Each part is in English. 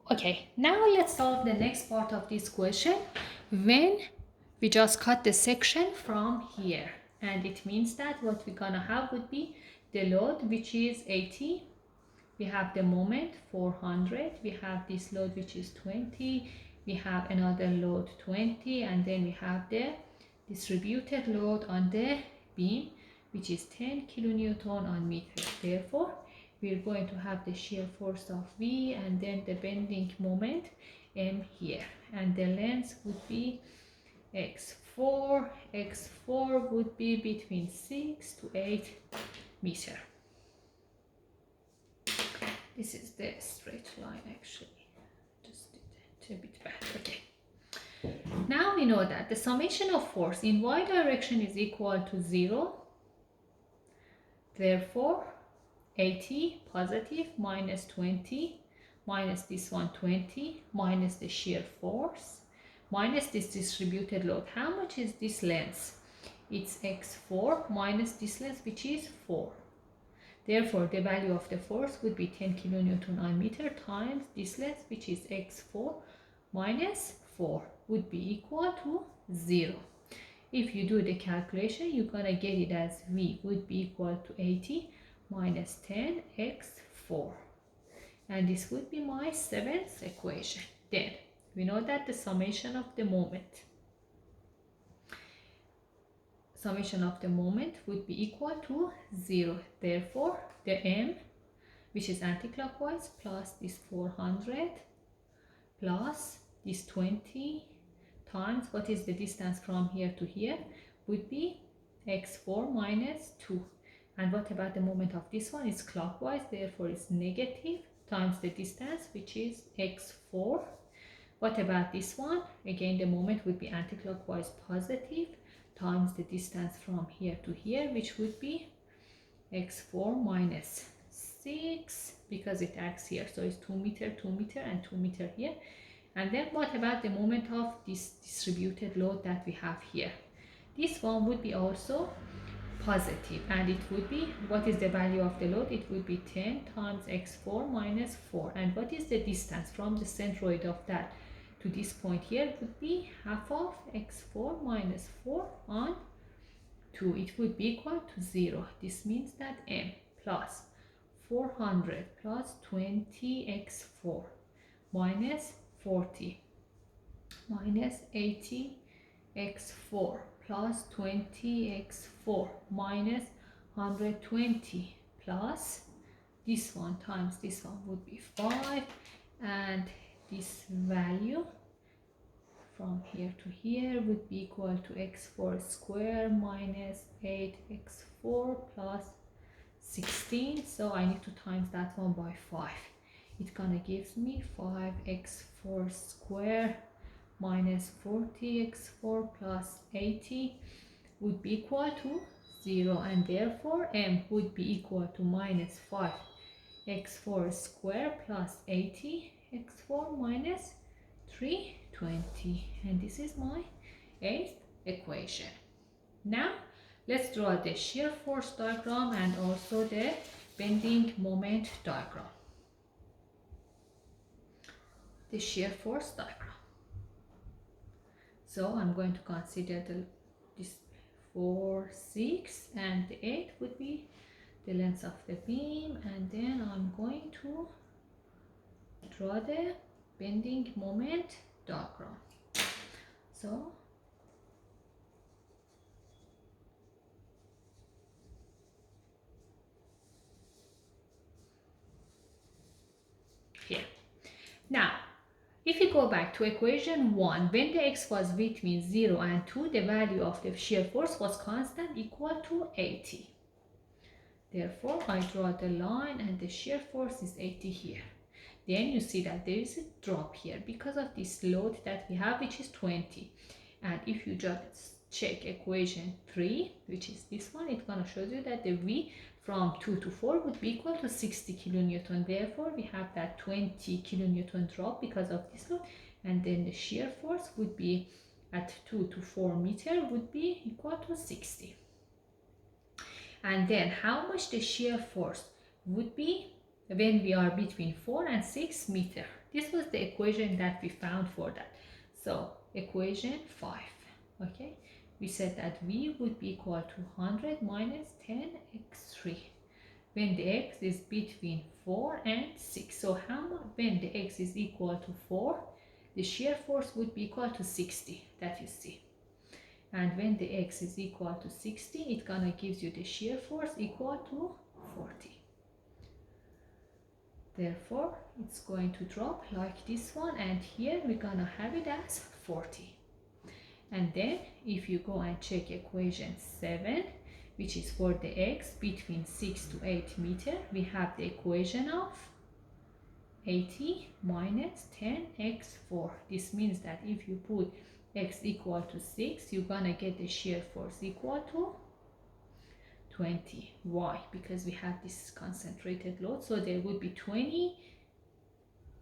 Okay, now let's solve the next part of this question. When we just cut the section from here, and it means that what we're gonna have would be the load, which is 80. We have the moment 400. We have this load, which is 20. We have another load 20, and then we have the distributed load on the beam, which is 10 kilonewton on meter. Therefore, we're going to have the shear force of V and then the bending moment M here, and the length would be x4. X4 would be between 6 to 8 meter. This is the straight line actually. Just did it a bit bad. Okay. Now we know that the summation of force in y direction is equal to 0. Therefore, 80 positive minus 20 minus this one 20 minus the shear force minus this distributed load. How much is this length? It's x4 minus this length, which is 4. Therefore, the value of the force would be 10 kilonewton on meter times this length, which is x4 minus 4, would be equal to 0. If you do the calculation, you're gonna get it as V would be equal to 80 minus 10 x4. And this would be my 7th equation. Then, we know that the summation of the moment would be equal to 0. Therefore, the M, which is anticlockwise, plus this 400 plus this 20 times what is the distance from here to here would be x4 minus 2. And what about the moment of this one? It's clockwise, therefore it's negative times the distance, which is x4. What about this one? Again, the moment would be anticlockwise, positive times the distance from here to here, which would be x4 minus 6, because it acts here, so it's 2 meter, 2 meter, and 2 meter here. And then what about the moment of this distributed load that we have here? This one would be also positive, and it would be, what is the value of the load? It would be 10 times x4 minus 4. And what is the distance from the centroid of that to this point here? Would be half of x4 minus 4 on 2. It would be equal to 0. This means that M plus 400 plus 20x4 minus 40 minus 80x4 plus 20x4 minus 120 plus this one times this one would be 5, and this value from here to here would be equal to x4 square minus 8x4 plus 16. So I need to times that one by 5. It gonna gives me 5x4 square minus 40x4 plus 80 would be equal to 0, and therefore M would be equal to minus 5x4 square plus 80x4 minus 320, and this is my 8th equation. Now let's draw the shear force diagram and also the bending moment diagram. The shear force diagram. So I'm going to consider this 4, 6, and the 8 would be the length of the beam, and then I'm going to draw the bending moment diagram. So here. Now, if you go back to equation 1, when the x was between 0 and 2, the value of the shear force was constant, equal to 80. Therefore, I draw the line and the shear force is 80 here. Then you see that there is a drop here because of this load that we have, which is 20. And if you just check equation 3, which is this one, it's going to show you that the V from 2 to 4 would be equal to 60 kilonewton. Therefore, we have that 20 kilonewton drop because of this load. And then the shear force would be at 2 to 4 meter would be equal to 60. And then how much the shear force would be when we are between 4 and 6 meter? This was the equation that we found for that. So equation 5, okay, we said that v would be equal to 100 minus 10x3 when the x is between 4 and 6. So when the x is equal to 4, the shear force would be equal to 60, that you see. And when the x is equal to 60, it gonna gives you the shear force equal to 40. Therefore, it's going to drop like this one, and here we're gonna have it as 40. And then if you go and check equation 7, which is for the x between 6 to 8 meter, we have the equation of 80 minus 10x4. This means that if you put x equal to 6, you're gonna get the shear force equal to 20. Why? Because we have this concentrated load, so there would be 20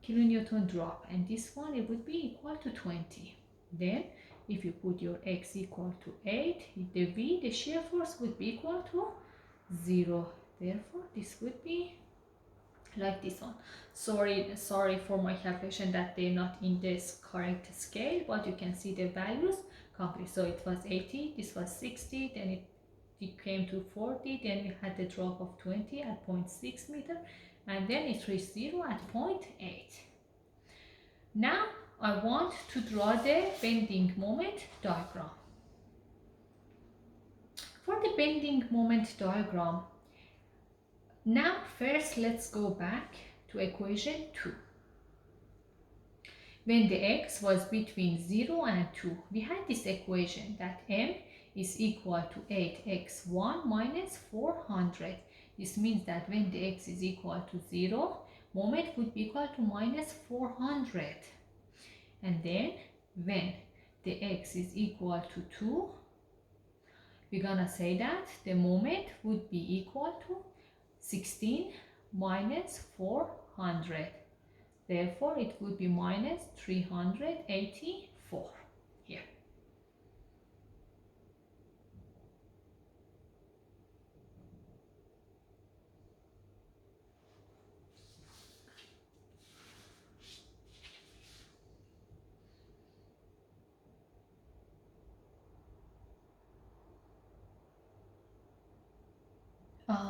kilonewton drop, and this one it would be equal to 20. Then if you put your x equal to 8, the shear force would be equal to 0. Therefore this would be like this one. Sorry for my calculation that they're not in this correct scale, but you can see the values complete. So it was 80, this was 60, then it came to 40, then we had the drop of 20 at 0.6 meter, and then it reached 0 at 0.8. Now I want to draw the bending moment diagram. For the bending moment diagram, now first let's go back to equation 2. When the x was between 0 and 2, we had this equation that m is equal to 8x1 minus 400. This means that when the x is equal to 0, moment would be equal to minus 400. And then when the x is equal to 2, we're gonna say that the moment would be equal to 16 minus 400. Therefore, it would be minus 384 here.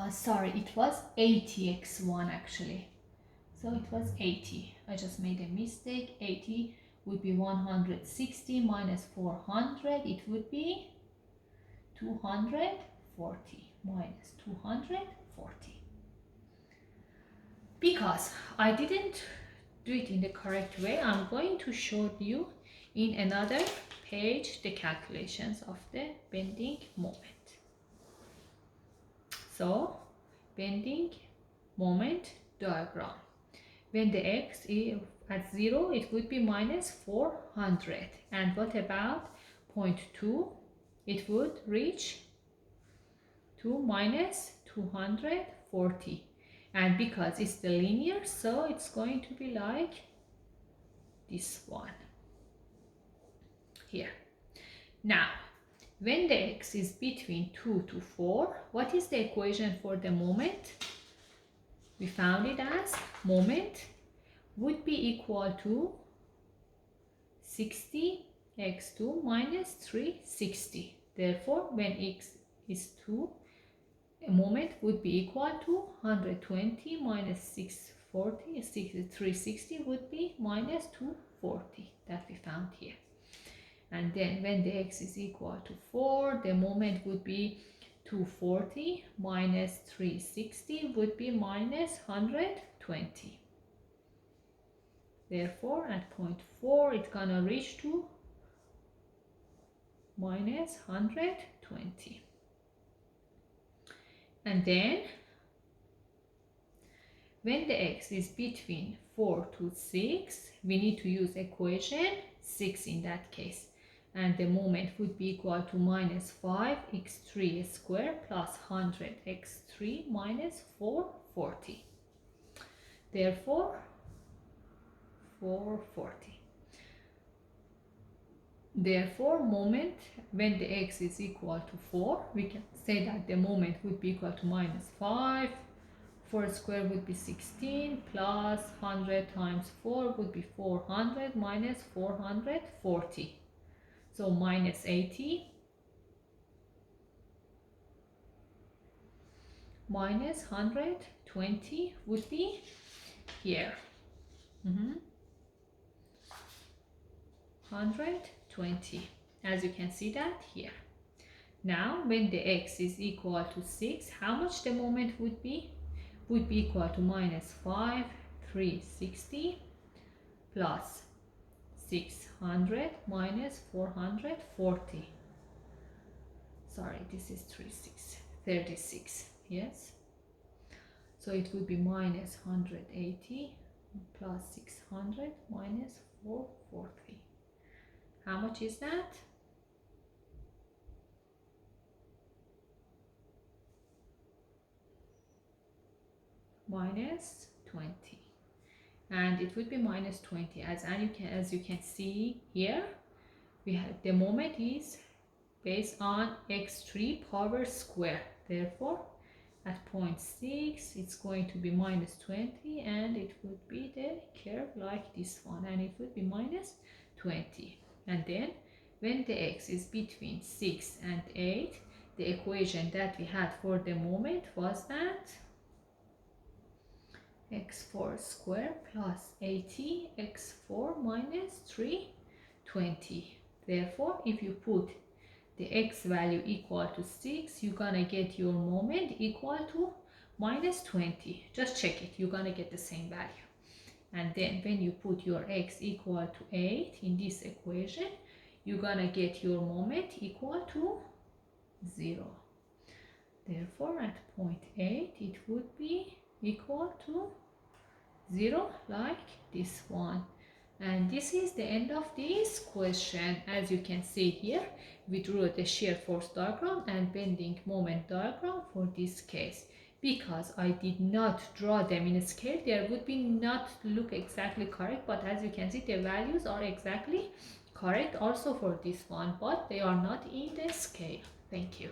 Sorry, it was 80x1 actually. So it was 80. I just made a mistake. 80 would be 160 minus 400. It would be 240 minus 240. Because I didn't do it in the correct way, I'm going to show you in another page the calculations of the bending moment. So, bending moment diagram. When the x is at 0, it would be minus 400. And what about 0.2? It would reach to minus 240. And because it's the linear, so it's going to be like this one here. Now, when the x is between 2 to 4, what is the equation for the moment? We found it as moment would be equal to 60x2 minus 360. Therefore, when x is 2, a moment would be equal to 120 minus 640, 360 would be minus 240 that we found here. And then when the x is equal to 4, the moment would be 240 minus 360 would be minus 120. Therefore, at 0.4, it's gonna reach to minus 120. And then, when the x is between 4 to 6, we need to use equation 6 in that case. And the moment would be equal to minus 5x3 squared plus 100x3 minus 440. Therefore, 440. Therefore, moment when the x is equal to 4, we can say that the moment would be equal to minus 5, 4 square would be 16 plus 100 times 4 would be 400 minus 440. So minus 80 minus 120 would be here. 120, as you can see that here. Now when the x is equal to 6, how much the moment would be? Would be equal to minus 5, 360 plus 600 minus 440. Sorry, this is 36, yes. So it would be minus 180 plus 600 minus 440. How much is that? Minus 20. And it would be minus 20 as you can see here. We have the moment is based on x3 power square. Therefore, at 0.6 it's going to be minus 20, and it would be the curve like this one, and it would be minus 20. And then when the x is between 6 and 8, the equation that we had for the moment was that x4 square plus 80 x4 minus 320. Therefore, if you put the x value equal to 6, you're gonna get your moment equal to minus 20. Just check it, you're gonna get the same value. And then when you put your x equal to 8 in this equation, you're gonna get your moment equal to 0. Therefore, at 0.8 it would be equal to 0 like this one. And this is the end of this question. As you can see here, we drew the shear force diagram and bending moment diagram for this case. Because I did not draw them in a scale, there would be not look exactly correct, but as you can see, the values are exactly correct also for this one, but they are not in the scale. Thank you.